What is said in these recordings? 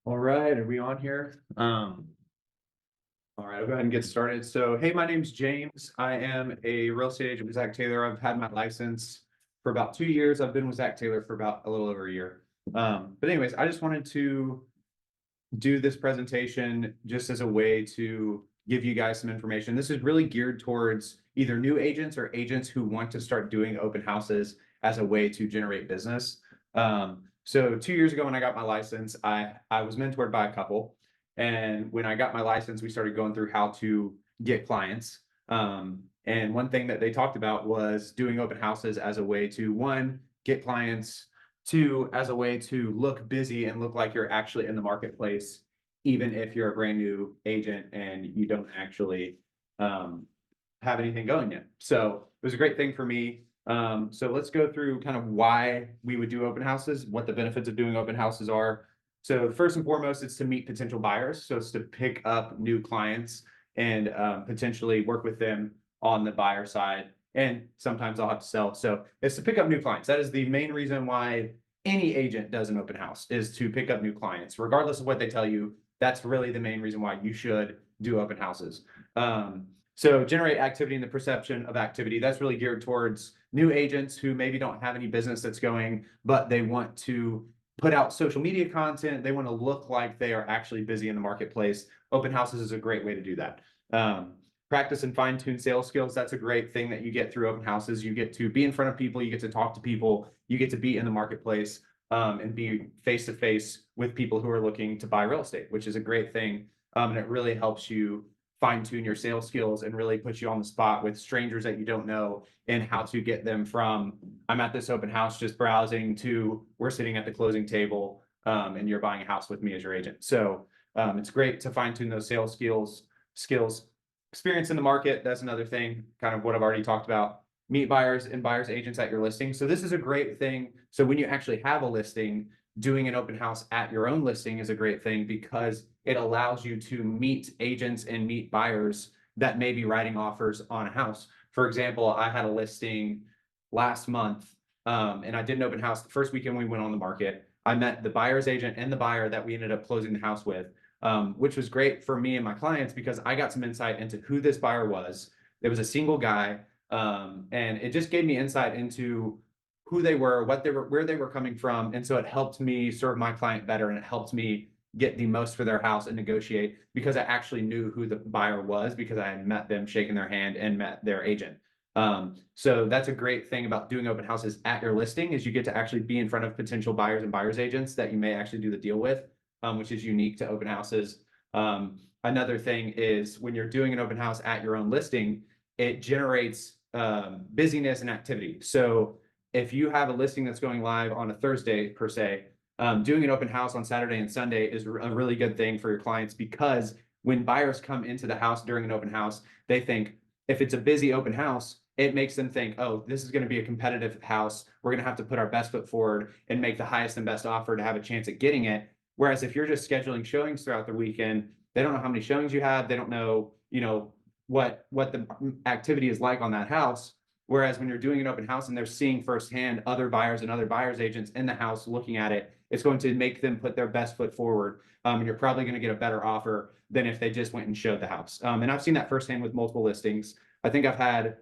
All right, are we on here? All right, I'll go ahead and get started. So, hey, my name's James. I am a real estate agent with Zach Taylor. I've had my license for about 2 years. I've been with Zach Taylor for about a little over a year. But anyways, I just wanted to do this presentation just as a way to give you guys some information. This is really geared towards either new agents or agents who want to start doing open houses as a way to generate business. So 2 years ago when I got my license, I was mentored by a couple. And when I got my license, we started going through how to get clients. And one thing that they talked about was doing open houses as a way to, one, get clients, two, as a way to look busy and look like you're actually in the marketplace, even if you're a brand new agent and you don't actually have anything going yet. So it was a great thing for me. So let's go through kind of why we would do open houses, what the benefits of doing open houses are. So first and foremost, it's to meet potential buyers. So it's to pick up new clients and potentially work with them on the buyer side. And sometimes I'll have to sell. So it's to pick up new clients. That is the main reason why any agent does an open house, is to pick up new clients. Regardless of what they tell you, that's really the main reason why you should do open houses. So generate activity and the perception of activity. That's really geared towards new agents who maybe don't have any business that's going, but they want to put out social media content. They want to look like they are actually busy in the marketplace. Open houses is a great way to do that. Practice and fine tune sales skills. That's a great thing that you get through open houses. You get to be in front of people, you get to talk to people, you get to be in the marketplace and be face to face with people who are looking to buy real estate, which is a great thing. And it really helps you fine tune your sales skills and really put you on the spot with strangers that you don't know, and how to get them from I'm at this open house just browsing to we're sitting at the closing table and you're buying a house with me as your agent. So it's great to fine tune those sales skills. Experience in the market, that's another thing, kind of what I've already talked about. Meet buyers and buyers agents at your listing. So this is a great thing. So when you actually have a listing, doing an open house at your own listing is a great thing because it allows you to meet agents and meet buyers that may be writing offers on a house. For example, I had a listing last month and I did an open house the first weekend we went on the market. I met the buyer's agent and the buyer that we ended up closing the house with, which was great for me and my clients because I got some insight into who this buyer was. It was a single guy, and it just gave me insight into who they were, what they were, where they were coming from. And so it helped me serve my client better, and it helped me get the most for their house and negotiate because I actually knew who the buyer was because I had met them, shaken their hand, and met their agent. So that's a great thing about doing open houses at your listing, is you get to actually be in front of potential buyers and buyers agents that you may actually do the deal with, which is unique to open houses. Another thing is when you're doing an open house at your own listing, it generates busyness and activity. So if you have a listing that's going live on a Thursday per se, doing an open house on Saturday and Sunday is a really good thing for your clients, because when buyers come into the house during an open house, they think if it's a busy open house, it makes them think, oh, this is going to be a competitive house. We're going to have to put our best foot forward and make the highest and best offer to have a chance at getting it. Whereas if you're just scheduling showings throughout the weekend, they don't know how many showings you have. They don't know, what the activity is like on that house. Whereas when you're doing an open house and they're seeing firsthand other buyers and other buyers agents in the house looking at it, it's going to make them put their best foot forward. And you're probably going to get a better offer than if they just went and showed the house. And I've seen that firsthand with multiple listings. I think I've had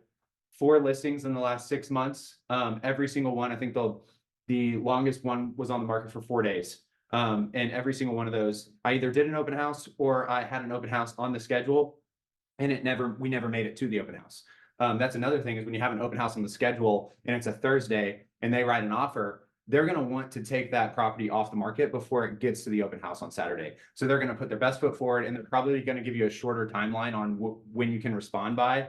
4 listings in the last 6 months. Every single one, I think the longest one was on the market for 4 days. And every single one of those, I either did an open house or I had an open house on the schedule, and we never made it to the open house. That's another thing, is when you have an open house on the schedule and it's a Thursday and they write an offer, they're going to want to take that property off the market before it gets to the open house on Saturday. So they're going to put their best foot forward, and they're probably going to give you a shorter timeline on when you can respond by,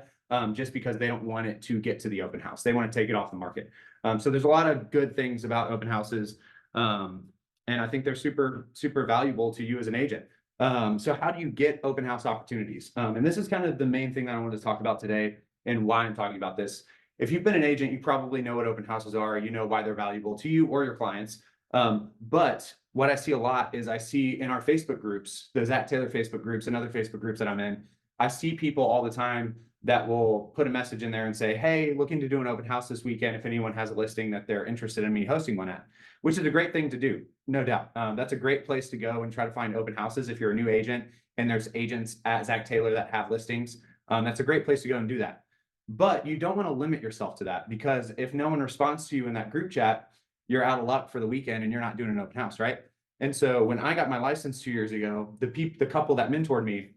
just because they don't want it to get to the open house. They want to take it off the market. So there's a lot of good things about open houses. And I think they're super, super valuable to you as an agent. So how do you get open house opportunities? And this is kind of the main thing that I wanted to talk about today and why I'm talking about this. If you've been an agent, you probably know what open houses are. You know why they're valuable to you or your clients. But what I see a lot is I see in our Facebook groups, the Zach Taylor Facebook groups and other Facebook groups that I'm in, I see people all the time that will put a message in there and say, hey, looking to do an open house this weekend if anyone has a listing that they're interested in me hosting one at, which is a great thing to do. No doubt. That's a great place to go and try to find open houses if you're a new agent and there's agents at Zach Taylor that have listings. That's a great place to go and do that. But you don't want to limit yourself to that, because if no one responds to you in that group chat, you're out of luck for the weekend and you're not doing an open house, right? And so when I got my license 2 years ago, the couple that mentored me,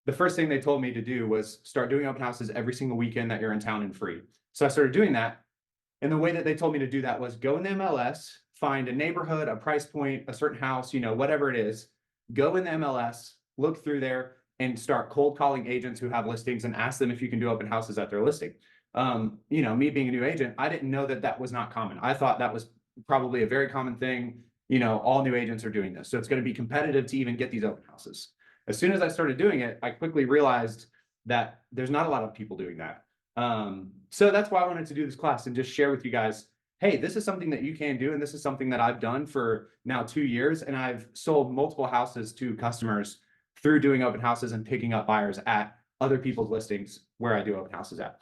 the first thing they told me to do was start doing open houses every single weekend that you're in town and free. So I started doing that. And the way that they told me to do that was go in the MLS, find a neighborhood, a price point, a certain house, whatever it is, go in the MLS, look through there and start cold calling agents who have listings and ask them if you can do open houses at their listing. Me being a new agent, I didn't know that that was not common. I thought that was probably a very common thing. All new agents are doing this. So it's going to be competitive to even get these open houses. As soon as I started doing it, I quickly realized that there's not a lot of people doing that. So that's why I wanted to do this class and just share with you guys, hey, this is something that you can do. And this is something that I've done for now 2 years. And I've sold multiple houses to customers through doing open houses and picking up buyers at other people's listings where I do open houses at.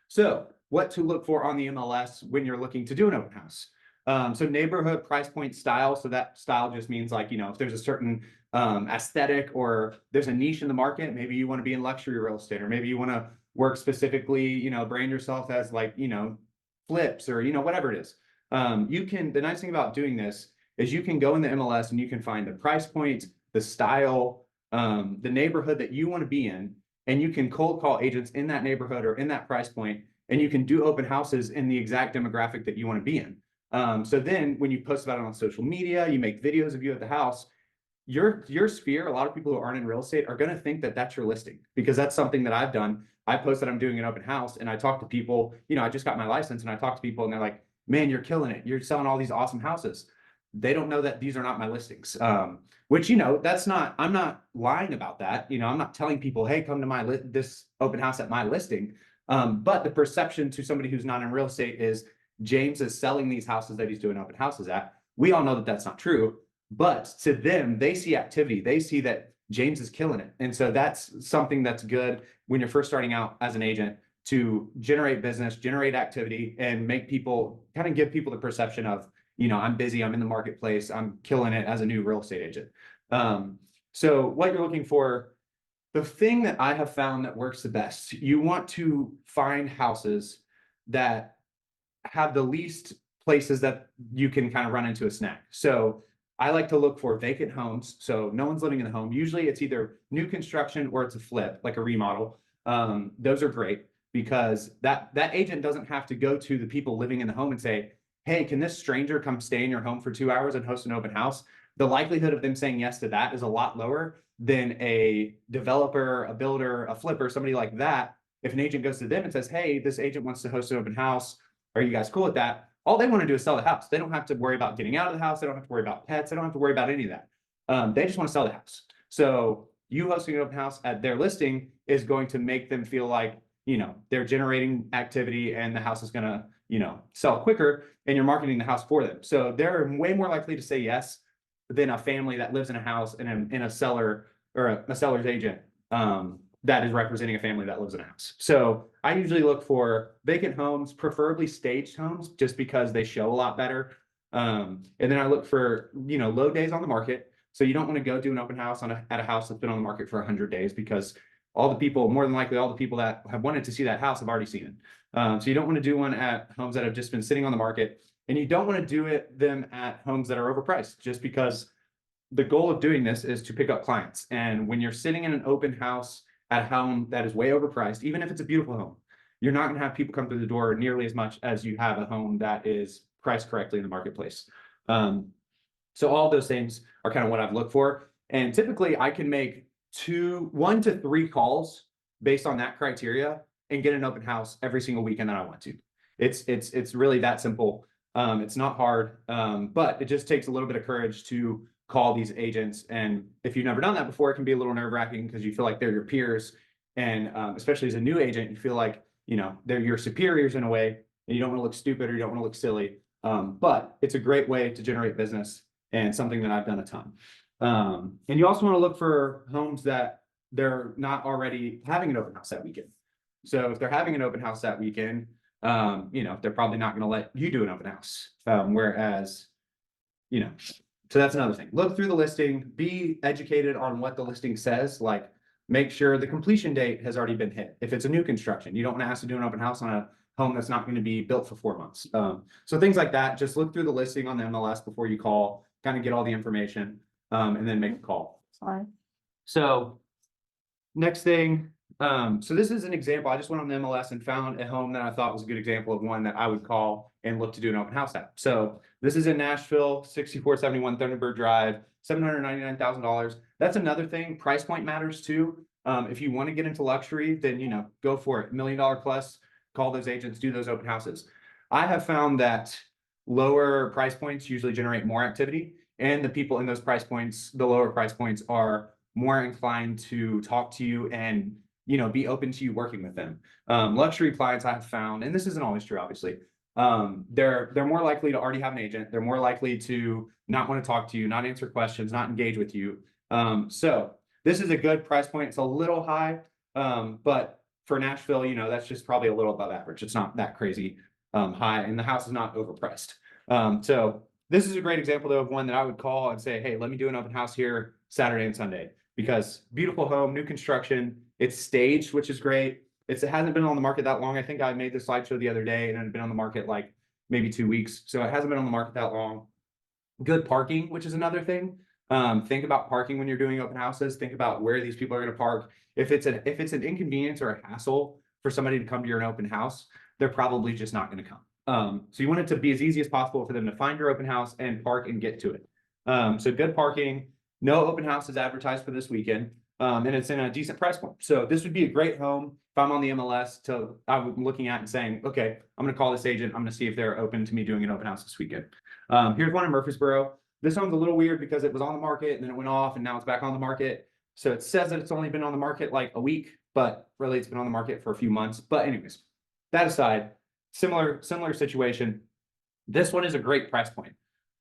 So what to look for on the MLS when you're looking to do an open house. So neighborhood, price point, style. So that style just means like, if there's a certain aesthetic or there's a niche in the market, maybe you want to be in luxury real estate, or maybe you want to work specifically, brand yourself as like, flips or, whatever it is. The nice thing about doing this is you can go in the MLS and you can find the price point, the style, the neighborhood that you want to be in, and you can cold call agents in that neighborhood or in that price point, and you can do open houses in the exact demographic that you want to be in. So then when you post about it on social media, you make videos of you at the house, your sphere, a lot of people who aren't in real estate are going to think that that's your listing, because that's something that I've done. I post that I'm doing an open house and I talk to people, I just got my license and I talk to people and they're like, man, you're killing it. You're selling all these awesome houses. They don't know that these are not my listings. Which, I'm not lying about that. I'm not telling people, hey, come to this open house at my listing. But the perception to somebody who's not in real estate is James is selling these houses that he's doing open houses at. We all know that that's not true, but to them, they see activity. They see that James is killing it. And so that's something that's good when you're first starting out as an agent, to generate business, generate activity, and make people give people the perception of, I'm busy, I'm in the marketplace, I'm killing it as a new real estate agent. So what you're looking for, the thing that I have found that works the best, you want to find houses that have the least places that you can kind of run into a snag. So I like to look for vacant homes. So no one's living in the home. Usually it's either new construction or it's a flip, like a remodel. Those are great because that agent doesn't have to go to the people living in the home and say, hey, can this stranger come stay in your home for 2 hours and host an open house? The likelihood of them saying yes to that is a lot lower than a developer, a builder, a flipper, somebody like that. If an agent goes to them and says, hey, this agent wants to host an open house, are you guys cool with that? All they want to do is sell the house. They don't have to worry about getting out of the house. They don't have to worry about pets. They don't have to worry about any of that. They just want to sell the house. So you hosting an open house at their listing is going to make them feel like, they're generating activity and the house is going to, sell quicker, and you're marketing the house for them. So they're way more likely to say yes than a family that lives in a house and in a seller or a seller's agent that is representing a family that lives in a house. So I usually look for vacant homes, preferably staged homes, just because they show a lot better. And then I look for, low days on the market. So you don't want to go do an open house at a house that's been on the market for 100 days, because more than likely, all the people that have wanted to see that house have already seen it. So you don't want to do one at homes that have just been sitting on the market, and you don't want to do them at homes that are overpriced, just because the goal of doing this is to pick up clients. And when you're sitting in an open house at a home that is way overpriced, even if it's a beautiful home, you're not going to have people come through the door nearly as much as you have a home that is priced correctly in the marketplace. So all those things are kind of what I've looked for. And typically I can make 1 to 3 calls based on that criteria and get an open house every single weekend that I want to. It's really that simple. It's not hard, but it just takes a little bit of courage to call these agents. And if you've never done that before, it can be a little nerve-wracking because you feel like they're your peers. And especially as a new agent, you feel like, they're your superiors in a way, and you don't want to look stupid or you don't want to look silly. But it's a great way to generate business and something that I've done a ton. And you also want to look for homes that they're not already having an open house that weekend. So if they're having an open house that weekend, they're probably not going to let you do an open house. Whereas So that's another thing. Look through the listing, be educated on what the listing says, like make sure the completion date has already been hit. If it's a new construction, you don't want to ask to do an open house on a home that's not going to be built for 4 months. So things like that, just look through the listing on the MLS before you call, kind of get all the information, and then make a call. Fine. So next thing, so this is an example. I just went on the MLS and found a home that I thought was a good example of one that I would call and look to do an open house at. So this is in Nashville, 6471 Thunderbird Drive, $799,000. That's another thing. Price point matters too. If you want to get into luxury, then go for it. $1 million plus, call those agents, do those open houses. I have found that lower price points usually generate more activity, and the people in those price points, the lower price points, are more inclined to talk to you and be open to you working with them. Luxury clients I have found, and this isn't always true, obviously, they're more likely to already have an agent. They're more likely to not want to talk to you, not answer questions, not engage with you. So this is a good price point. It's a little high, but for Nashville, that's just probably a little above average. It's not that crazy high, and the house is not overpriced. So this is a great example though of one that I would call and say, hey, let me do an open house here Saturday and Sunday, because beautiful home, new construction, it's staged, which is great. It hasn't been on the market that long. I think I made the slideshow the other day and it had been on the market like maybe 2 weeks. So it hasn't been on the market that long. Good parking, which is another thing. Think about parking when you're doing open houses. Think about where these people are going to park. If it's an inconvenience or a hassle for somebody to come to your open house, they're probably just not going to come. So you want it to be as easy as possible for them to find your open house and park and get to it. So good parking. No open house is advertised for this weekend, and it's in a decent price point. So this would be a great home if I'm on the MLS I'm looking at and saying, okay, I'm going to call this agent. I'm going to see if they're open to me doing an open house this weekend. Here's one in Murfreesboro. This home's a little weird because it was on the market and then it went off and now it's back on the market. So it says that it's only been on the market like a week, but really it's been on the market for a few months. But anyways, that aside, similar situation. This one is a great price point,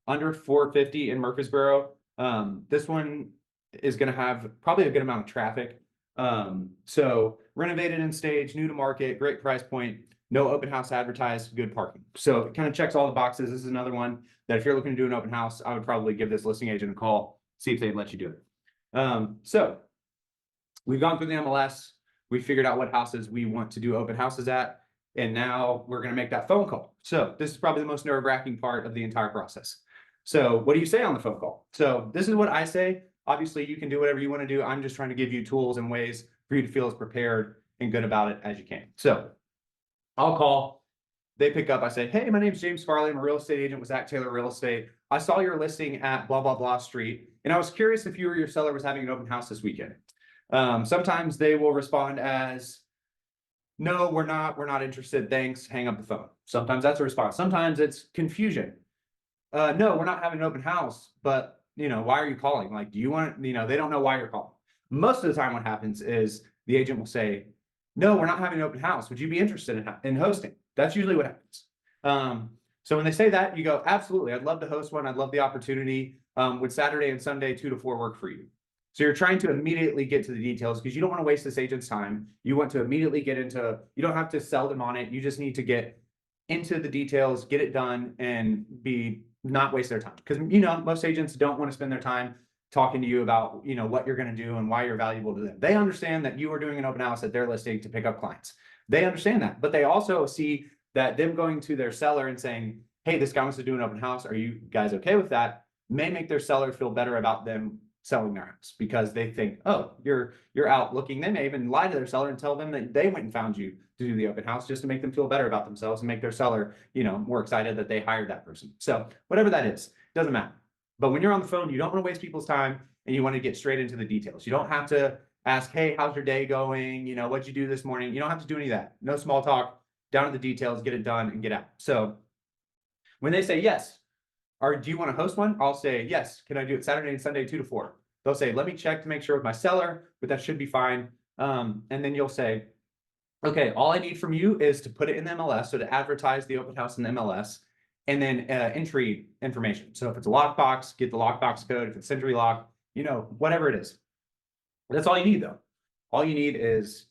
under $450 in Murfreesboro. This one is going to have probably a good amount of traffic. So renovated and staged, new to market, great price point, no open house advertised, good parking. So it kind of checks all the boxes. This is another one that if you're looking to do an open house, I would probably give this listing agent a call, see if they'd let you do it. So we've gone through the MLS. We figured out what houses we want to do open houses at, and now we're going to make that phone call. So this is probably the most nerve-wracking part of the entire process. So what do you say on the phone call? So this is what I say. Obviously, you can do whatever you want to do. I'm just trying to give you tools and ways for you to feel as prepared and good about it as you can. So I'll call. They pick up. I say, hey, my name's James Farley. I'm a real estate agent with Zach Taylor Real Estate. I saw your listing at blah, blah, blah street, and I was curious if you or your seller was having an open house this weekend. Sometimes they will respond as, no, we're not interested. Thanks. Hang up the phone. Sometimes that's a response. Sometimes it's confusion. No, we're not having an open house, but why are you calling? Like, do you want, they don't know why you're calling. Most of the time what happens is the agent will say, no, we're not having an open house. Would you be interested in hosting? That's usually what happens. So when they say that, you go, absolutely. I'd love to host one. I'd love the opportunity. Would Saturday and Sunday 2 to 4 work for you? So you're trying to immediately get to the details because you don't want to waste this agent's time. You want to immediately get into, you don't have to sell them on it. You just need to get into the details, get it done, and not waste their time. Because most agents don't want to spend their time talking to you about what you're going to do and why you're valuable to them. They understand that you are doing an open house at their listing to pick up clients. They understand that, but they also see that them going to their seller and saying, hey, this guy wants to do an open house, are you guys okay with that, may make their seller feel better about them selling their house, because they think, oh, you're out looking. They may even lie to their seller and tell them that they went and found you to do the open house just to make them feel better about themselves and make their seller more excited that they hired that person. So whatever that is, doesn't matter. But when you're on the phone, you don't want to waste people's time and you want to get straight into the details. You don't have to ask, hey, how's your day going? What'd you do this morning? You don't have to do any of that. No small talk, down to the details, get it done and get out. So when they say yes, or do you want to host one? I'll say, yes. Can I do it Saturday and Sunday, 2 to 4? They'll say, let me check to make sure with my seller, but that should be fine. And then you'll say, okay, all I need from you is to put it in the MLS, so to advertise the open house in the MLS, and then entry information. So if it's a lockbox, get the lockbox code. If it's Century Lock, whatever it is. That's all you need though. All you need is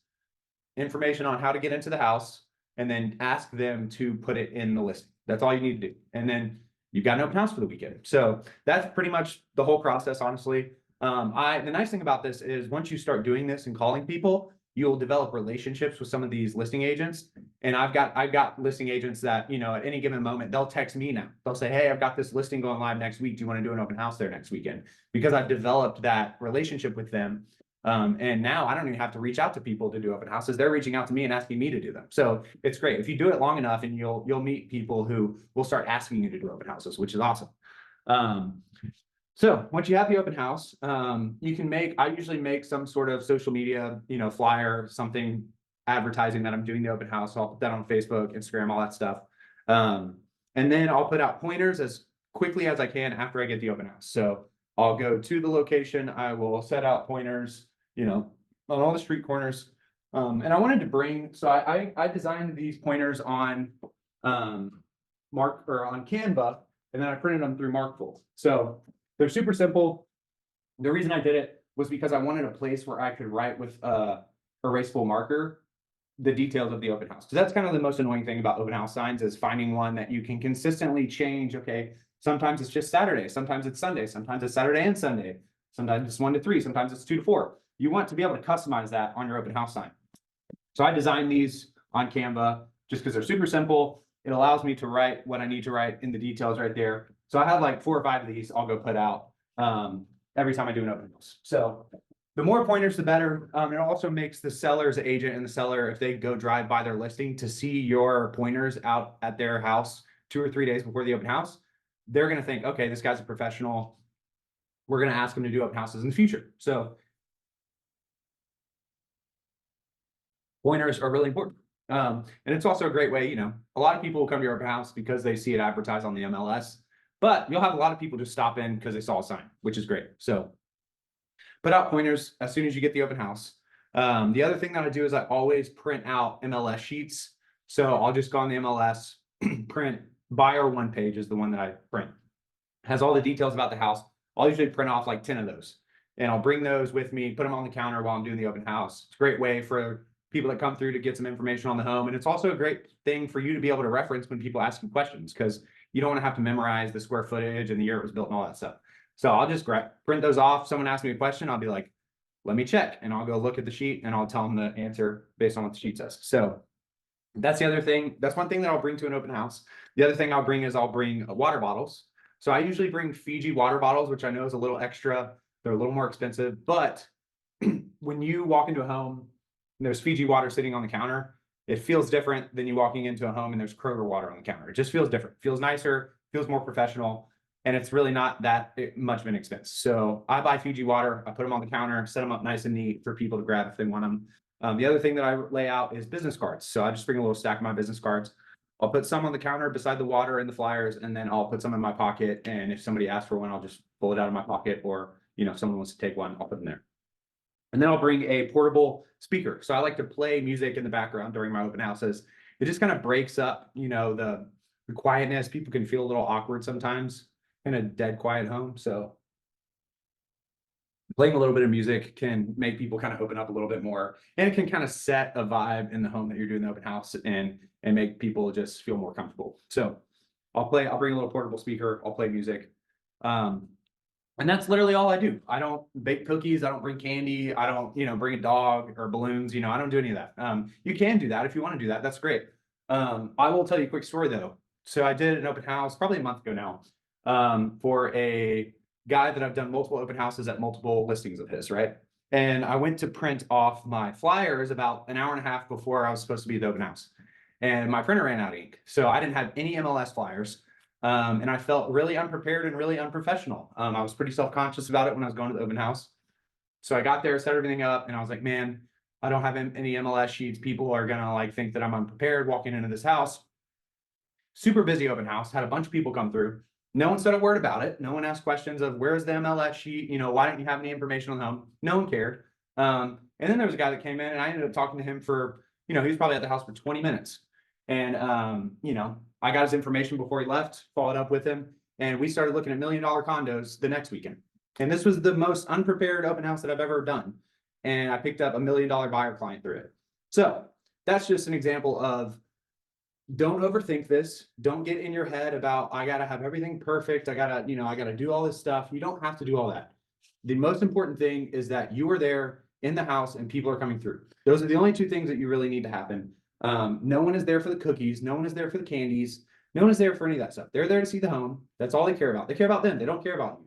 information on how to get into the house, and then ask them to put it in the listing. That's all you need to do. And then you've got an open house for the weekend. So that's pretty much the whole process, honestly. The nice thing about this is once you start doing this and calling people, you'll develop relationships with some of these listing agents. And I've got listing agents that, at any given moment, they'll text me now. They'll say, hey, I've got this listing going live next week. Do you want to do an open house there next weekend? Because I've developed that relationship with them. And now I don't even have to reach out to people to do open houses. They're reaching out to me and asking me to do them. So it's great. If you do it long enough, and you'll meet people who will start asking you to do open houses, which is awesome. So once you have the open house, I usually make some sort of social media, flyer, something advertising that I'm doing the open house. So I'll put that on Facebook, Instagram, all that stuff. And then I'll put out pointers as quickly as I can after I get the open house. So I'll go to the location. I will set out pointers, on all the street corners. And I wanted to so I designed these pointers on on Canva, and then I printed them through Markful. So they're super simple. The reason I did it was because I wanted a place where I could write with a erasable marker the details of the open house. Because that's kind of the most annoying thing about open house signs, is finding one that you can consistently change. Okay, sometimes it's just Saturday, sometimes it's Sunday, sometimes it's Saturday and Sunday, sometimes it's 1 to 3, sometimes it's 2 to 4. You want to be able to customize that on your open house sign. So I designed these on Canva just because they're super simple. It allows me to write what I need to write in the details right there. So I have like 4 or 5 of these I'll go put out every time I do an open house. So the more pointers, the better. It also makes the seller's agent and the seller, if they go drive by their listing, to see your pointers out at their house 2 or 3 days before the open house, they're going to think, okay, this guy's a professional. We're going to ask him to do open houses in the future. So pointers are really important. And it's also a great way, a lot of people will come to your open house because they see it advertised on the MLS, but you'll have a lot of people just stop in because they saw a sign, which is great. So put out pointers as soon as you get the open house. The other thing that I do is I always print out MLS sheets. So I'll just go on the MLS, print buyer 1 page is the one that I print. Has all the details about the house. I'll usually print off like 10 of those, and I'll bring those with me, put them on the counter while I'm doing the open house. It's a great way for people that come through to get some information on the home. And it's also a great thing for you to be able to reference when people ask you questions, because you don't want to have to memorize the square footage and the year it was built and all that stuff. So I'll just print those off. Someone asks me a question, I'll be like, let me check. And I'll go look at the sheet and I'll tell them the answer based on what the sheet says. So that's the other thing. That's one thing that I'll bring to an open house. The other thing I'll bring water bottles. So I usually bring Fiji water bottles, which I know is a little extra. They're a little more expensive, but when you walk into a home and there's Fiji water sitting on the counter, it feels different than you walking into a home and there's Kroger water on the counter. It just feels different, feels nicer, feels more professional, and it's really not that much of an expense. So I buy Fiji water, I put them on the counter, set them up nice and neat for people to grab if they want them. The other thing that I lay out is business cards. So I just bring a little stack of my business cards. I'll put some on the counter beside the water and the flyers, and then I'll put some in my pocket. And if somebody asks for one, I'll just pull it out of my pocket, or if someone wants to take one, I'll put them there. And then I'll bring a portable speaker. So I like to play music in the background during my open houses. It just kind of breaks up, the quietness. People can feel a little awkward sometimes in a dead quiet home. So playing a little bit of music can make people kind of open up a little bit more, and it can kind of set a vibe in the home that you're doing the open house and make people just feel more comfortable. So I'll bring a little portable speaker, I'll play music. And that's literally all I do. I don't bake cookies. I don't bring candy. I don't, bring a dog or balloons. I don't do any of that. You can do that if you want to do that. That's great. I will tell you a quick story though. So I did an open house probably a month ago now, for a guy that I've done multiple open houses at multiple listings of his, right? And I went to print off my flyers about an hour and a half before I was supposed to be at the open house. And my printer ran out of ink. So I didn't have any MLS flyers. And I felt really unprepared and really unprofessional. I was pretty self-conscious about it when I was going to the open house. So I got there, set everything up, and I was like, man, I don't have any MLS sheets. People are gonna think that I'm unprepared walking into this house. Super busy open house, had a bunch of people come through. No one said a word about it. No one asked questions of where's the MLS sheet? Why don't you have any information on the home? No one cared. And then there was a guy that came in, and I ended up talking to him for, he was probably at the house for 20 minutes. And, I got his information before he left, followed up with him, and we started looking at $1 million condos the next weekend. And this was the most unprepared open house that I've ever done. And I picked up $1 million buyer client through it. So that's just an example of don't overthink this. Don't get in your head about, I gotta have everything perfect. I gotta do all this stuff. You don't have to do all that. The most important thing is that you are there in the house and people are coming through. Those are the only two things that you really need to happen. No one is there for the cookies. No one is there for the candies. No one is there for any of that stuff. They're there to see the home. That's all they care about. They care about them. They don't care about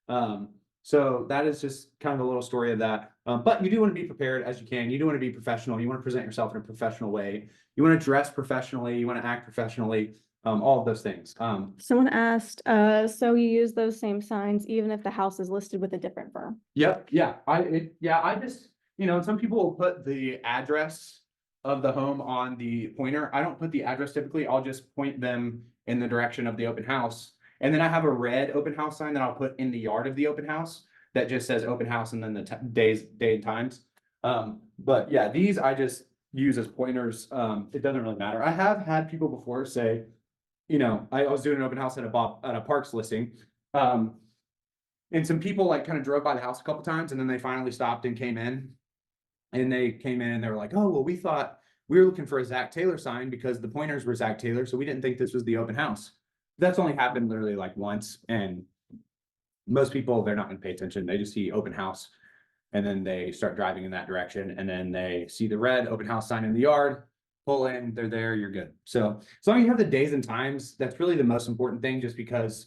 you. So that is just kind of a little story of that. But you do want to be prepared as you can. You do want to be professional. You want to present yourself in a professional way. You want to dress professionally. You want to act professionally. All of those things. Someone asked, so you use those same signs even if the house is listed with a different firm? Yep. Yeah. I just, some people will put the address of the home on the pointer. I don't put the address typically. I'll just point them in the direction of the open house. And then I have a red open house sign that I'll put in the yard of the open house that just says open house and then the day and times. But yeah, these I just use as pointers. It doesn't really matter. I have had people before say, I was doing an open house at a parks listing. And some people like kind of drove by the house a couple times and then they finally stopped and came in. And they came in and they were like, oh, well, we thought we were looking for a Zach Taylor sign because the pointers were Zach Taylor. So we didn't think this was the open house. That's only happened literally like once. And most people, they're not going to pay attention. They just see open house and then they start driving in that direction. And then they see the red open house sign in the yard, pull in, they're there, you're good. So as long as you have the days and times, that's really the most important thing, just because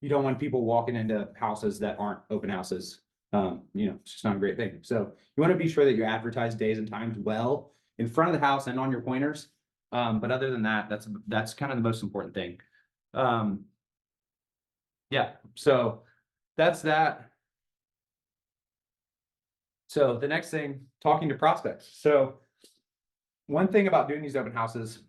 you don't want people walking into houses that aren't open houses. It's just not a great thing. So you want to be sure that you advertise days and times well in front of the house and on your pointers. But other than that, that's kind of the most important thing. Yeah, so that's that. So the next thing, talking to prospects. So one thing about doing these open houses,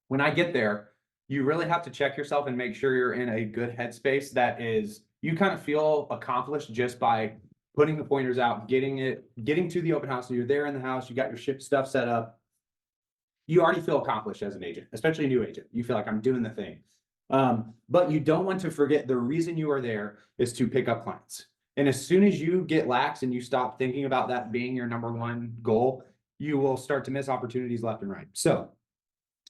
when I get there, you really have to check yourself and make sure you're in a good headspace that is, you kind of feel accomplished just by putting the pointers out, getting to the open house. So you're there in the house, you got your ship stuff set up. You already feel accomplished as an agent, especially a new agent. You feel like I'm doing the thing. But you don't want to forget the reason you are there is to pick up clients. And as soon as you get lax and you stop thinking about that being your number one goal, you will start to miss opportunities left and right. So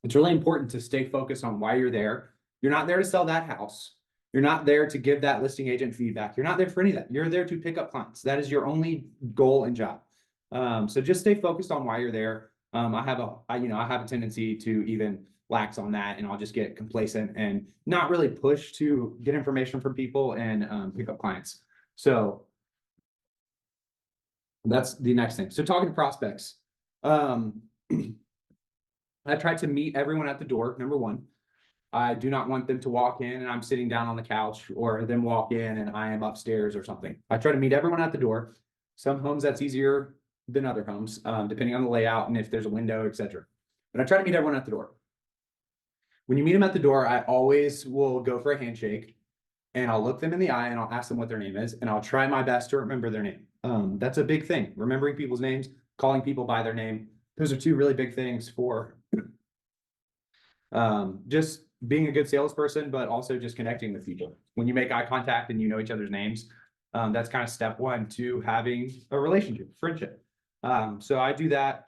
it's really important to stay focused on why you're there. You're not there to sell that house. You're not there to give that listing agent feedback. You're not there for any of that. You're there to pick up clients. That is your only goal and job. So just stay focused on why you're there. I have a tendency to even lax on that, and I'll just get complacent and not really push to get information from people and pick up clients. So that's the next thing. So talking to prospects. I try to meet everyone at the door, number one. I do not want them to walk in and I'm sitting down on the couch, or them walk in and I am upstairs or something. I try to meet everyone at the door. Some homes that's easier than other homes, depending on the layout and if there's a window, etc. But I try to meet everyone at the door. When you meet them at the door, I always will go for a handshake and I'll look them in the eye and I'll ask them what their name is, and I'll try my best to remember their name. That's a big thing. Remembering people's names, calling people by their name. Those are two really big things for just being a good salesperson, but also just connecting with people. When you make eye contact and you know each other's names, that's kind of step one to having a relationship, friendship. So I do that.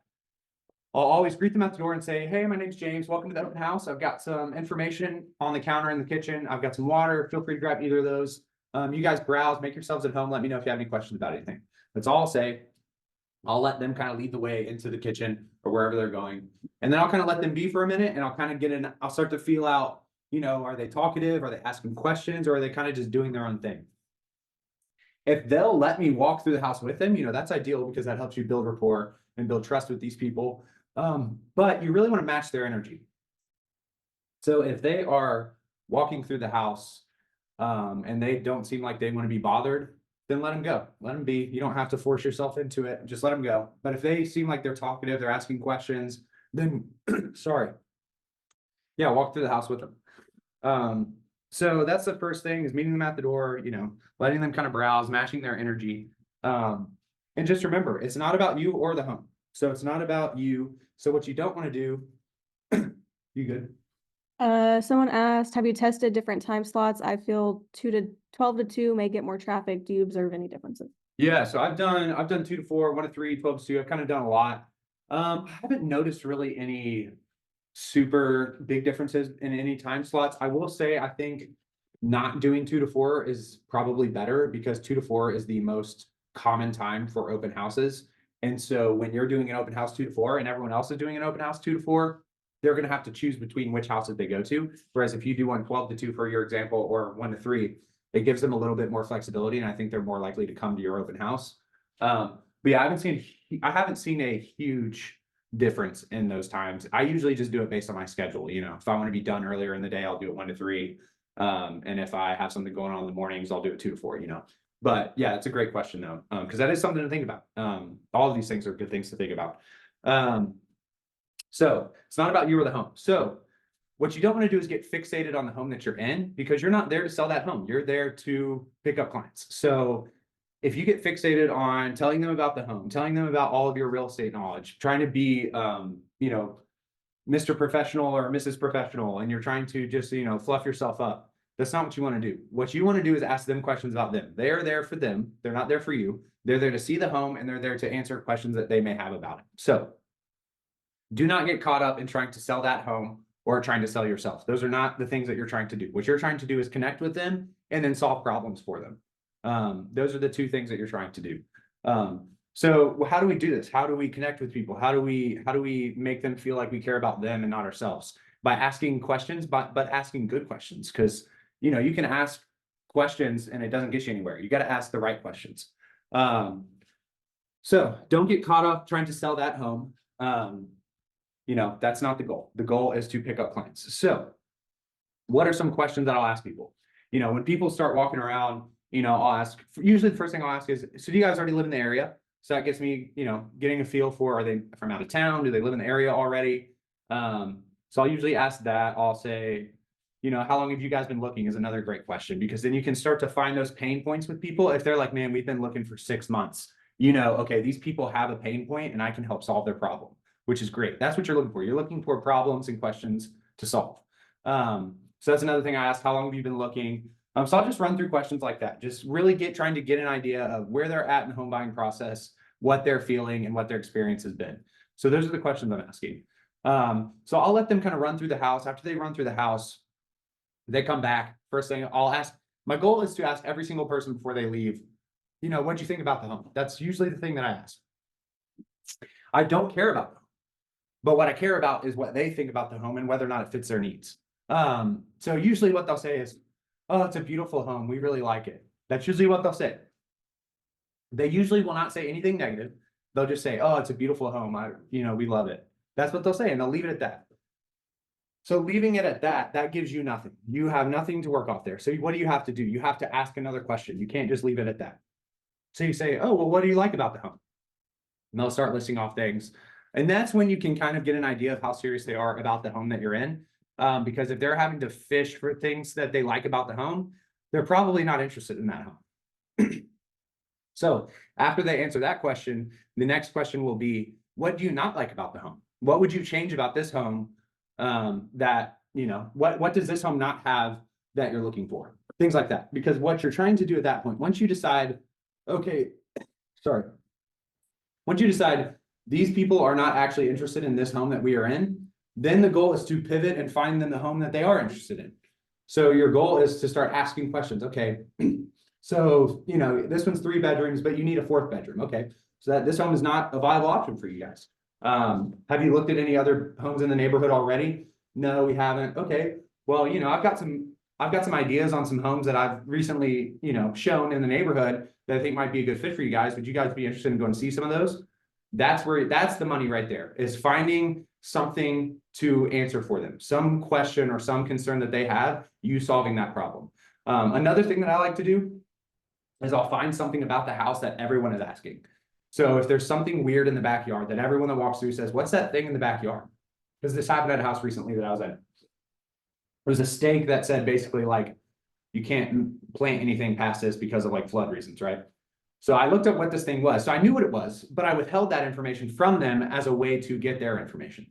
I'll always greet them at the door and say, hey, my name's James. Welcome to the open house. I've got some information on the counter in the kitchen. I've got some water. Feel free to grab either of those. You guys browse, make yourselves at home. Let me know if you have any questions about anything. That's all I'll say. I'll let them kind of lead the way into the kitchen or wherever they're going. And then I'll kind of let them be for a minute, and I'll kind of I'll start to feel out, are they talkative? Are they asking questions, or are they kind of just doing their own thing? If they'll let me walk through the house with them, that's ideal, because that helps you build rapport and build trust with these people. But you really want to match their energy. So if they are walking through the house, and they don't seem like they want to be bothered, then let them go. Let them be. You don't have to force yourself into it. Just let them go. But if they seem like they're talkative, they're asking questions, then sorry. Yeah, walk through the house with them. So that's the first thing, is meeting them at the door, letting them kind of browse, matching their energy. And just remember, it's not about you or the home. So it's not about you. So what you don't want to do, you good? Someone asked, have you tested different time slots? I feel 12 to 2 may get more traffic. Do you observe any differences? Yeah, so I've done 2 to 4, 1 to 3, 12 to 2. I've kind of done a lot. I haven't noticed really any super big differences in any time slots. I will say, I think not doing 2 to 4 is probably better because 2 to 4 is the most common time for open houses. And so when you're doing an open house 2 to 4 and everyone else is doing an open house 2 to 4, they're going to have to choose between which houses they go to. Whereas if you do one 12 to 2, for your example, or 1 to 3, it gives them a little bit more flexibility. And I think they're more likely to come to your open house. But yeah, I haven't seen a huge difference in those times. I usually just do it based on my schedule. You know, if I want to be done earlier in the day, I'll do it 1 to 3. And if I have something going on in the mornings, I'll do it 2 to 4, you know. But yeah, it's a great question though. Because that is something to think about. All of these things are good things to think about. So it's not about you or the home. So what you don't want to do is get fixated on the home that you're in, because you're not there to sell that home. You're there to pick up clients. So if you get fixated on telling them about the home, telling them about all of your real estate knowledge, trying to be, you know, Mr. Professional or Mrs. Professional, and you're trying to just, you know, fluff yourself up, that's not what you want to do. What you want to do is ask them questions about them. They are there for them. They're not there for you. They're there to see the home, and they're there to answer questions that they may have about it. So do not get caught up in trying to sell that home or trying to sell yourself. Those are not the things that you're trying to do. What you're trying to do is connect with them and then solve problems for them. Those are the two things that you're trying to do. So how do we do this? How do we connect with people? How do we make them feel like we care about them and not ourselves? By asking questions, but asking good questions. Because, you know, you can ask questions and it doesn't get you anywhere. You got to ask the right questions. So don't get caught up trying to sell that home. You know, that's not the goal. The goal is to pick up clients. So what are some questions that I'll ask people? You know, when people start walking around, you know, I'll ask, usually the first thing I'll ask is, so do you guys already live in the area? So that gets me, you know, getting a feel for, are they from out of town? Do they live in the area already? So I'll usually ask that. I'll say, you know, how long have you guys been looking is another great question, because then you can start to find those pain points with people. If they're like, man, we've been looking for 6 months, you know, okay, these people have a pain point and I can help solve their problem, which is great. That's what you're looking for. You're looking for problems and questions to solve. So that's another thing I asked, how long have you been looking? So I'll just run through questions like that. Just really trying to get an idea of where they're at in the home buying process, what they're feeling, and what their experience has been. So those are the questions I'm asking. So I'll let them kind of run through the house. After they run through the house, they come back. First thing I'll ask, my goal is to ask every single person before they leave, you know, what'd you think about the home? That's usually the thing that I ask. I don't care about them, but what I care about is what they think about the home and whether or not it fits their needs. So usually what they'll say is, oh, it's a beautiful home. We really like it. That's usually what they'll say. They usually will not say anything negative. They'll just say, oh, it's a beautiful home. You know, we love it. That's what they'll say. And they'll leave it at that. So leaving it at that, that gives you nothing. You have nothing to work off there. So what do you have to do? You have to ask another question. You can't just leave it at that. So you say, oh, well, what do you like about the home? And they'll start listing off things. And that's when you can kind of get an idea of how serious they are about the home that you're in. Because if they're having to fish for things that they like about the home, they're probably not interested in that home. So after they answer that question, the next question will be, what do you not like about the home? What would you change about this home that, you know, what does this home not have that you're looking for? Things like that. Because what you're trying to do at that point, once you decide, okay, once you decide these people are not actually interested in this home that we are in, then the goal is to pivot and find them the home that they are interested in. So your goal is to start asking questions. Okay, so, you know, this one's 3 bedrooms, but you need a 4th bedroom. Okay, so that this home is not a viable option for you guys. Have you looked at any other homes in the neighborhood already? No, we haven't. Okay, well, you know, I've got some ideas on some homes that I've recently, you know, shown in the neighborhood that I think might be a good fit for you guys. Would you guys be interested in going to see some of those? That's the money right there, is finding something to answer for them, some question or some concern that they have, you solving that problem. Another thing that I like to do is I'll find something about the house that everyone is asking. So if there's something weird in the backyard that everyone that walks through says, what's that thing in the backyard? Because this happened at a house recently that I was at. There was a stake that said basically like, you can't plant anything past this because of like flood reasons, right? So I looked up what this thing was. So I knew what it was, but I withheld that information from them as a way to get their information.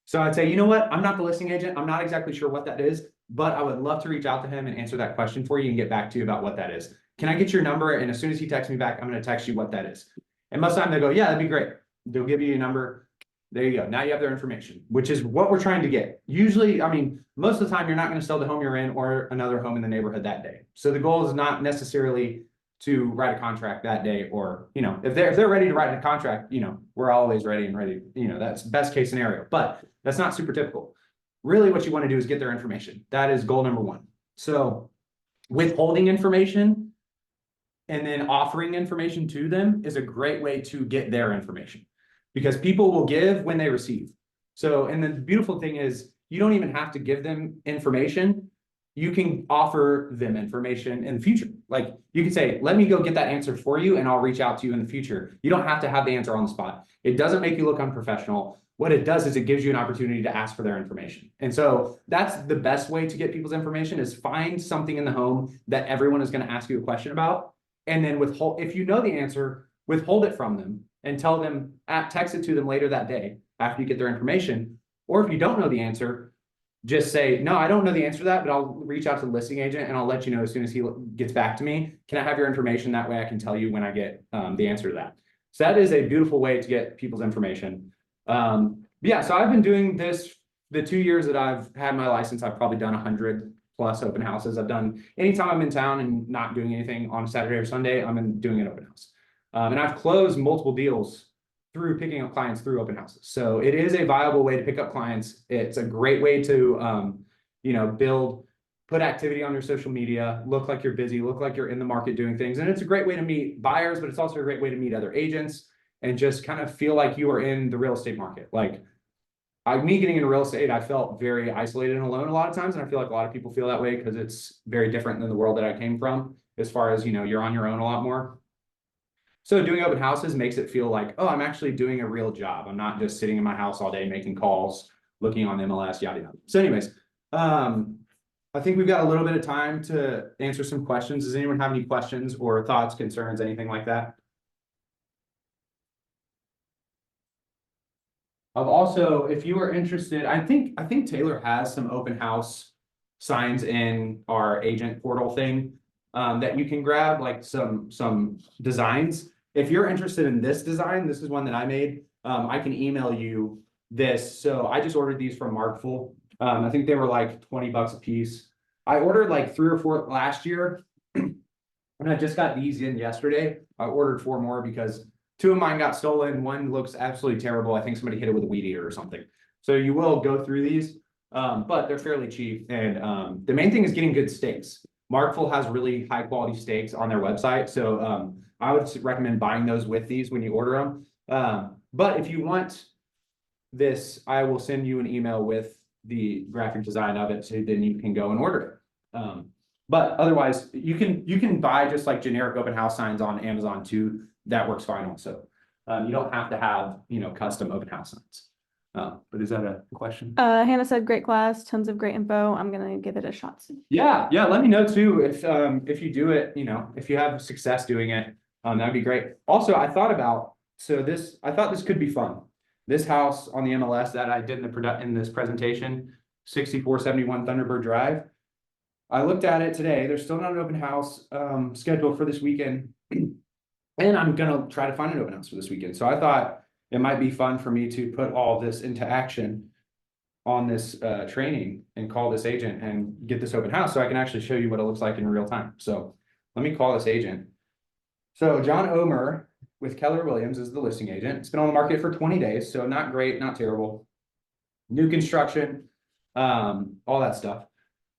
So I'd say, you know what? I'm not the listing agent. I'm not exactly sure what that is, but I would love to reach out to him and answer that question for you and get back to you about what that is. Can I get your number? And as soon as he texts me back, I'm going to text you what that is. And most of the time they go, yeah, that'd be great. They'll give you a number. There you go. Now you have their information, which is what we're trying to get. Usually, I mean, most of the time you're not going to sell the home you're in or another home in the neighborhood that day. So the goal is not necessarily to write a contract that day, or, you know, if they're ready to write a contract, you know, we're always ready and ready. You know, that's best case scenario, but that's not super typical. Really what you want to do is get their information. That is goal number one. So withholding information and then offering information to them is a great way to get their information, because people will give when they receive. So, and the beautiful thing is you don't even have to give them information. You can offer them information in the future. Like you can say, let me go get that answer for you and I'll reach out to you in the future. You don't have to have the answer on the spot. It doesn't make you look unprofessional. What it does is it gives you an opportunity to ask for their information. And so that's the best way to get people's information, is find something in the home that everyone is going to ask you a question about. And then withhold, if you know the answer, withhold it from them and tell them, text it to them later that day after you get their information. Or if you don't know the answer, just say, no, I don't know the answer to that, but I'll reach out to the listing agent and I'll let you know as soon as he gets back to me. Can I have your information? That way I can tell you when I get the answer to that. So that is a beautiful way to get people's information. Yeah, so I've been doing this, the 2 years that I've had my license, I've probably done 100 plus open houses. I've done, anytime I'm in town and not doing anything on Saturday or Sunday, I'm doing an open house. And I've closed multiple deals through picking up clients through open houses. So it is a viable way to pick up clients. It's a great way to, you know, put activity on your social media, look like you're busy, look like you're in the market doing things. And it's a great way to meet buyers, but it's also a great way to meet other agents and just kind of feel like you are in the real estate market. Like me getting into real estate, I felt very isolated and alone a lot of times. And I feel like a lot of people feel that way because it's very different than the world that I came from, as far as, you know, you're on your own a lot more. So doing open houses makes it feel like, oh, I'm actually doing a real job. I'm not just sitting in my house all day making calls, looking on MLS, yada, yada. So anyways, I think we've got a little bit of time to answer some questions. Does anyone have any questions or thoughts, concerns, anything like that? I've also, if you are interested, I think Taylor has some open house signs in our agent portal thing that you can grab, like some designs. If you're interested in this design, this is one that I made. I can email you this. So I just ordered these from Markful. I think they were like 20 bucks a piece. I ordered like 3 or 4 last year, and I just got these in yesterday. I ordered 4 more because 2 of mine got stolen. One looks absolutely terrible. I think somebody hit it with a weed eater or something. So you will go through these, but they're fairly cheap. And the main thing is getting good stakes. Markful has really high quality stakes on their website. So I would recommend buying those with these when you order them. But if you want this, I will send you an email with the graphic design of it, so then you can go and order it. But otherwise, you can buy just like generic open house signs on Amazon too. That works fine also. You don't have to have, you know, custom open house signs. But is that a question? Hannah said, great class, tons of great info. I'm gonna give it a shot soon. Yeah, let me know too if you do it, you know, if you have success doing it, that'd be great. Also, I thought this could be fun. This house on the MLS that I did in this presentation, 6471 Thunderbird Drive. I looked at it today. There's still not an open house scheduled for this weekend. And I'm gonna try to find an open house for this weekend. So I thought it might be fun for me to put all this into action on this training and call this agent and get this open house so I can actually show you what it looks like in real time. So let me call this agent. So John Omer with Keller Williams is the listing agent. It's been on the market for 20 days, so not great, not terrible. New construction, all that stuff.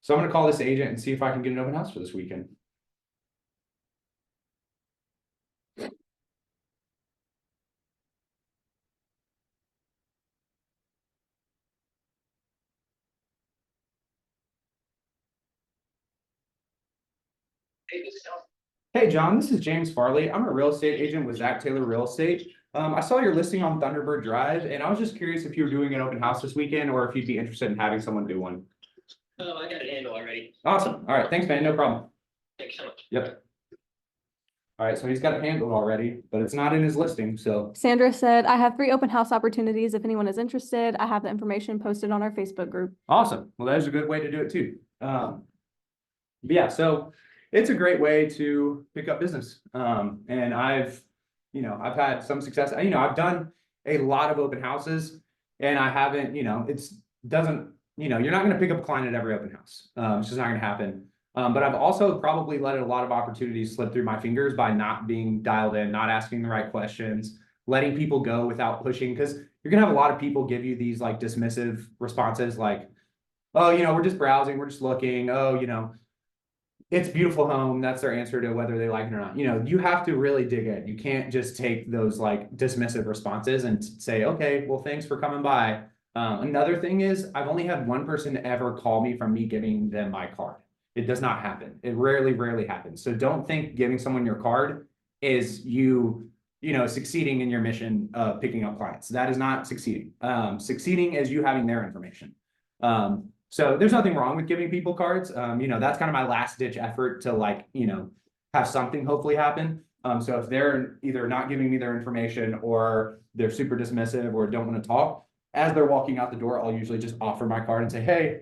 So I'm gonna call this agent and see if I can get an open house for this weekend. Hey, John, this is James Farley. I'm a real estate agent with Zach Taylor Real Estate. I saw your listing on Thunderbird Drive, and I was just curious if you were doing an open house this weekend or if you'd be interested in having someone do one. Oh, I got it handled already. Awesome. All right. Thanks, man. No problem. Thanks so much. Yep. All right. So he's got it handled already, but it's not in his listing. So Sandra said, I have 3 open house opportunities. If anyone is interested, I have the information posted on our Facebook group. awesome. Well, that is a good way to do it too. Yeah, so it's a great way to pick up business. And I've had some success. I've done a lot of open houses and I haven't, doesn't, you're not gonna pick up a client at every open house. It's just not gonna happen. But I've also probably let a lot of opportunities slip through my fingers by not being dialed in, not asking the right questions, letting people go without pushing, because you're gonna have a lot of people give you these like dismissive responses like, oh, we're just browsing, we're just looking, oh, it's beautiful home. That's their answer to whether they like it or not. You have to really dig in. You can't just take those like dismissive responses and say, okay, well, thanks for coming by. Another thing is I've only had one person ever call me from me giving them my card. It does not happen. It rarely happens. So don't think giving someone your card is succeeding in your mission of picking up clients. That is not succeeding. Succeeding is you having their information. So there's nothing wrong with giving people cards. That's kind of my last ditch effort to have something hopefully happen. So if they're either not giving me their information or they're super dismissive or don't want to talk, as they're walking out the door, I'll usually just offer my card and say, hey,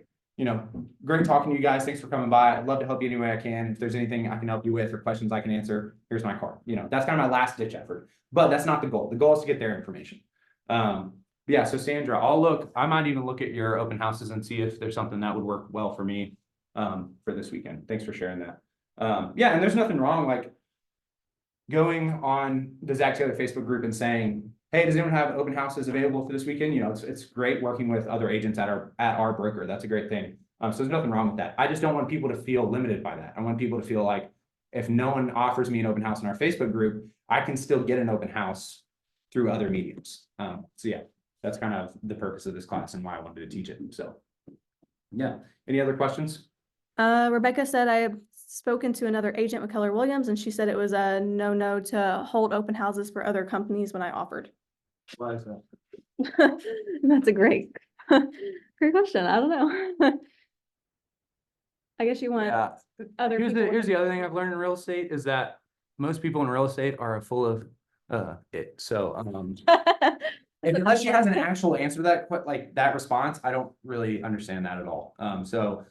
great talking to you guys. Thanks for coming by. I'd love to help you any way I can. If there's anything I can help you with or questions I can answer, here's my card. That's kind of my last ditch effort, but that's not the goal. The goal is to get their information. Yeah, so Sandra, I might even look at your open houses and see if there's something that would work well for me for this weekend. Thanks for sharing that. Yeah, and there's nothing wrong like going on the Zach Taylor Facebook group and saying, hey, does anyone have open houses available for this weekend? It's great working with other agents at our broker. That's a great thing. So there's nothing wrong with that. I just don't want people to feel limited by that. I want people to feel like if no one offers me an open house in our Facebook group, I can still get an open house through other mediums. So yeah. That's kind of the purpose of this class and why I wanted to teach it. So yeah. Any other questions? Rebecca said I have spoken to another agent with Keller Williams and she said it was a no to hold open houses for other companies when I offered. Why is that? That's a great question. I don't know. I guess you want other people. Here's the other thing I've learned in real estate is that most people in real estate are full of it. So unless she has an actual answer to that, like that response, I don't really understand that at all. So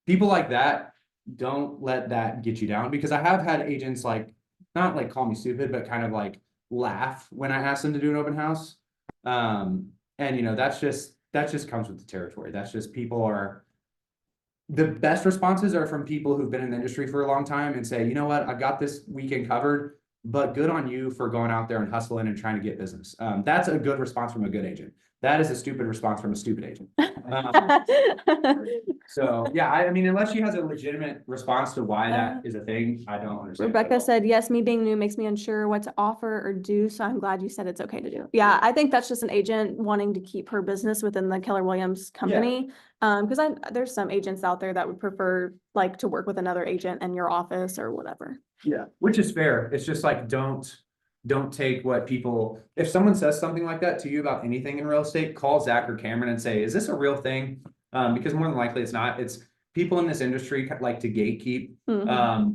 people like that, don't let that get you down, because I have had agents not like call me stupid, but kind of like laugh when I ask them to do an open house. And that just comes with the territory. That's just the best responses are from people who've been in the industry for a long time and say, you know what, I've got this weekend covered. But good on you for going out there and hustling and trying to get business. That's a good response from a good agent. That is a stupid response from a stupid agent. So yeah, I mean, unless she has a legitimate response to why that is a thing, I don't understand. Rebecca said, yes, me being new makes me unsure what to offer or do. So I'm glad you said it's okay to do. Yeah, I think that's just an agent wanting to keep her business within the Keller Williams company. Because there's some agents out there that would prefer to work with another agent in your office or whatever. Yeah, which is fair. It's just like, don't take what if someone says something like that to you about anything in real estate, call Zach or Cameron and say, is this a real thing? Because more than likely it's not. It's people in this industry like to gatekeep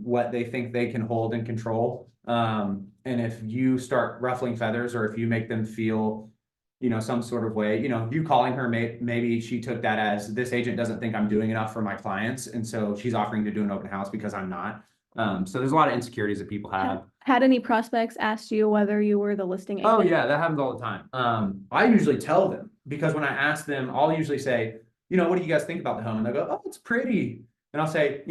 what they think they can hold and control. And if you start ruffling feathers, or if you make them feel, some sort of way, you calling her, maybe she took that as this agent doesn't think I'm doing enough for my clients. And so she's offering to do an open house because I'm not. So there's a lot of insecurities that people have. Had any prospects asked you whether you were the listing agent? Oh yeah, that happens all the time. I usually tell them, because when I ask them, I'll usually say, what do you guys think about the home? And they'll go, oh, it's pretty. And I'll say,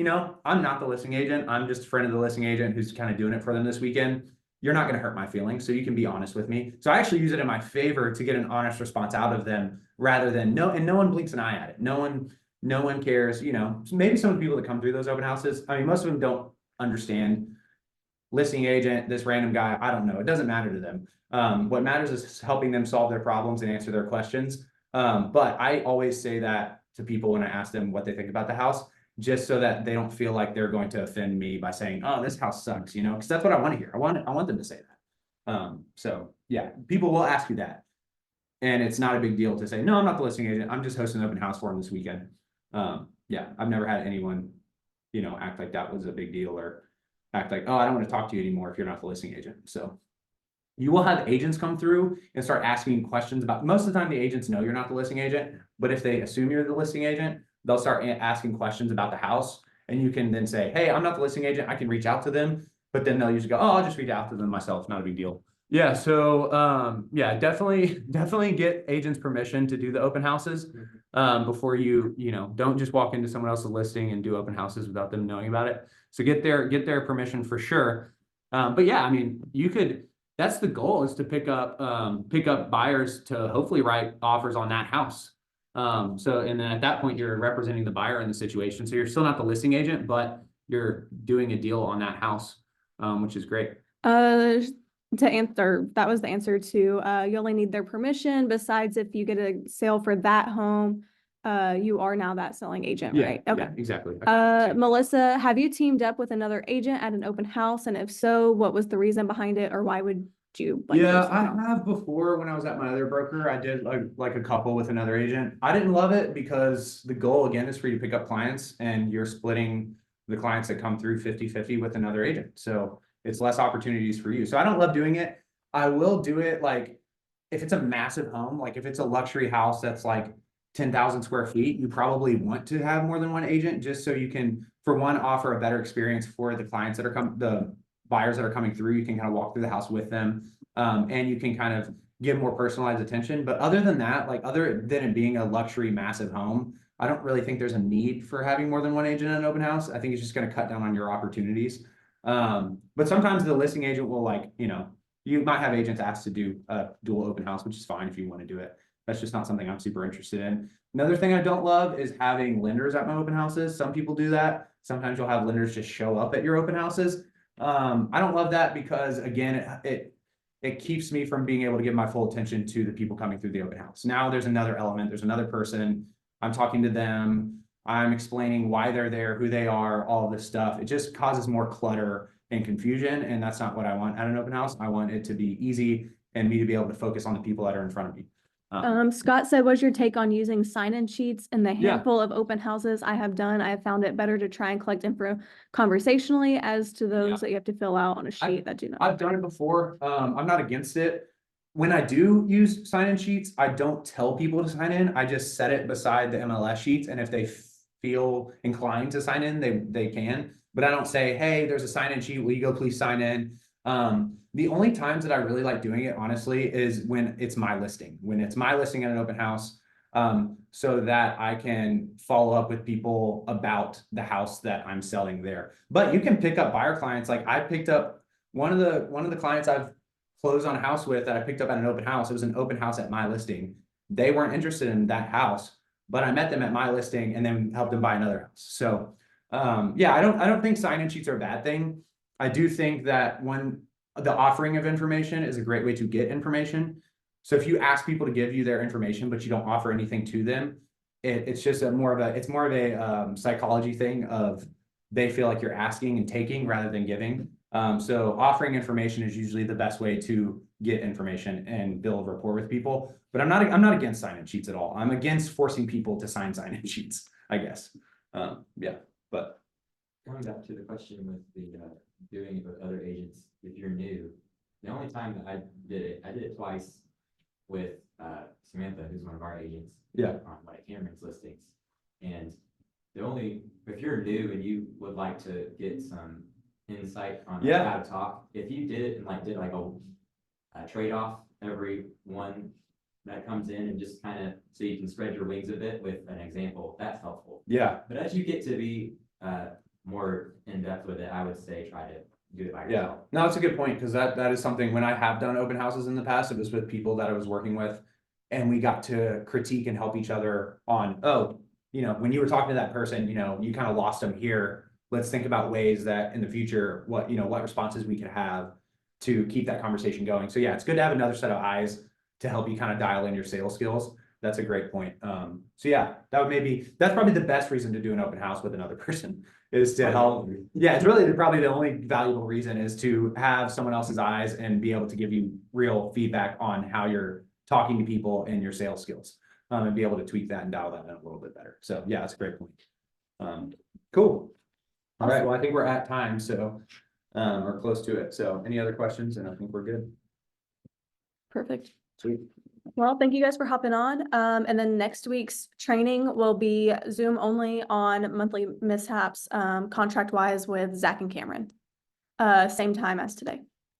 I'm not the listing agent. I'm just a friend of the listing agent who's kind of doing it for them this weekend. You're not going to hurt my feelings, so you can be honest with me. So I actually use it in my favor to get an honest response out of them, rather than no one blinks an eye at it. No one cares. Maybe some of the people that come through those open houses, I mean, most of them don't understand listing agent, this random guy, I don't know. It doesn't matter to them. What matters is helping them solve their problems and answer their questions. But I always say that to people when I ask them what they think about the house, just so that they don't feel like they're going to offend me by saying, oh, this house sucks, because that's what I want to hear. I want them to say that. So yeah, people will ask you that. And it's not a big deal to say, no, I'm not the listing agent. I'm just hosting an open house for them this weekend. Yeah, I've never had anyone, act like that was a big deal, or act like, oh, I don't want to talk to you anymore if you're not the listing agent. So you will have agents come through and start asking questions about, most of the time the agents know you're not the listing agent, but if they assume you're the listing agent, they'll start asking questions about the house, and you can then say, hey, I'm not the listing agent. I can reach out to them, but then they'll usually go, oh, I'll just reach out to them myself. Not a big deal. Yeah, so yeah, definitely get agents permission to do the open houses before you know, don't just walk into someone else's listing and do open houses without them knowing about it. So get their permission for sure. But yeah, I mean, that's the goal, is to pick up buyers to hopefully write offers on that house. So and then at that point you're representing the buyer in the situation. So you're still not the listing agent, but you're doing a deal on that house, which is great. To answer, that was the answer to, you only need their permission. Besides, if you get a sale for that home, you are now that selling agent, right? Okay. Yeah, exactly. Melissa, have you teamed up with another agent at an open house? And if so, what was the reason behind it, or why would you like Yeah, this I house? have before. When I was at my other broker, I did like a couple with another agent. I didn't love it because the goal again is for you to pick up clients, and you're splitting the clients that come through 50-50 with another agent. So it's less opportunities for you. So I don't love doing it. I will do it like if it's a massive home, like if it's a luxury house that's like 10,000 square feet, you probably want to have more than one agent, just so you can, for one, offer a better experience for the clients that are the buyers that are coming through. You can kind of walk through the house with them. And you can kind of give more personalized attention. But other than that, like other than it being a luxury massive home, I don't really think there's a need for having more than one agent in an open house. I think it's just going to cut down on your opportunities. But sometimes the listing agent will, like, you know, you might have agents asked to do a dual open house, which is fine if you want to do it. That's just not something I'm super interested in. Another thing I don't love is having lenders at my open houses. Some people do that. Sometimes you'll have lenders just show up at your open houses. I don't love that because again, it keeps me from being able to give my full attention to the people coming through the open house. Now there's another element, there's another person, I'm talking to them, I'm explaining why they're there, who they are, all of this stuff. It just causes more clutter and confusion, and that's not what I want at an open house. I want it to be easy and me to be able to focus on the people that are in front of me. Scott said, what's your take on using sign-in sheets in the Yeah. handful of open houses I have done? I have found it better to try and collect info conversationally as to those that you have to fill out on a sheet that do not. I've done it before. I'm not against it. When I do use sign-in sheets, I don't tell people to sign in. I just set it beside the MLS sheets, and if they feel inclined to sign in, they can. But I don't say, hey, there's a sign-in sheet, will you go please sign in? The only times that I really like doing it, honestly, is when it's my listing. When it's my listing at an open house, so that I can follow up with people about the house that I'm selling there. But you can pick up buyer clients. Like I picked up one of the clients I've closed on a house with that I picked up at an open house. It was an open house at my listing. They weren't interested in that house, but I met them at my listing and then helped them buy another house. So yeah, I don't think sign-in sheets are a bad thing. I do think that when the offering of information is a great way to get information. So if you ask people to give you their information, but you don't offer anything to them, it's just more of a psychology thing of they feel like you're asking and taking rather than giving. So offering information is usually the best way to get information and build rapport with people. But I'm not against sign-in sheets at all. I'm against forcing people to sign-in sheets, I guess. Yeah, but going back to the question with the doing it with other agents, if you're new, the only time that I did it twice with Samantha, who's one of our agents. Yeah. On like Cameron's listings. And if you're new and you would like to get some insight on how to talk, if you did it and like did like a trade-off every one that comes in and just kind of so you can spread your wings a bit with an example, that's helpful. Yeah. But as you get to be more in depth with it, I would say try to do it by yourself. No, that's a good point, because that is something when I have done open houses in the past, it was with people that I was working with, and we got to critique and help each other on, oh, you know, when you were talking to that person, you know, you kind of lost them here. Let's think about ways that in the future, what responses we could have to keep that conversation going. So yeah, it's good to have another set of eyes to help you kind of dial in your sales skills. That's a great point. So yeah, that's probably the best reason to do an open house with another person, is to help. Yeah, it's really probably the only valuable reason, is to have someone else's eyes and be able to give you real feedback on how you're talking to people and your sales skills, and be able to tweak that and dial that in a little bit better. So yeah, that's a great point. Cool. All right, well, I think we're at time, so or close to it. So any other questions? And I think we're good. Perfect. Sweet. Well, thank you guys for hopping on. And then next week's training will be Zoom only on monthly mishaps, contract wise with Zach and Cameron. Same time as today.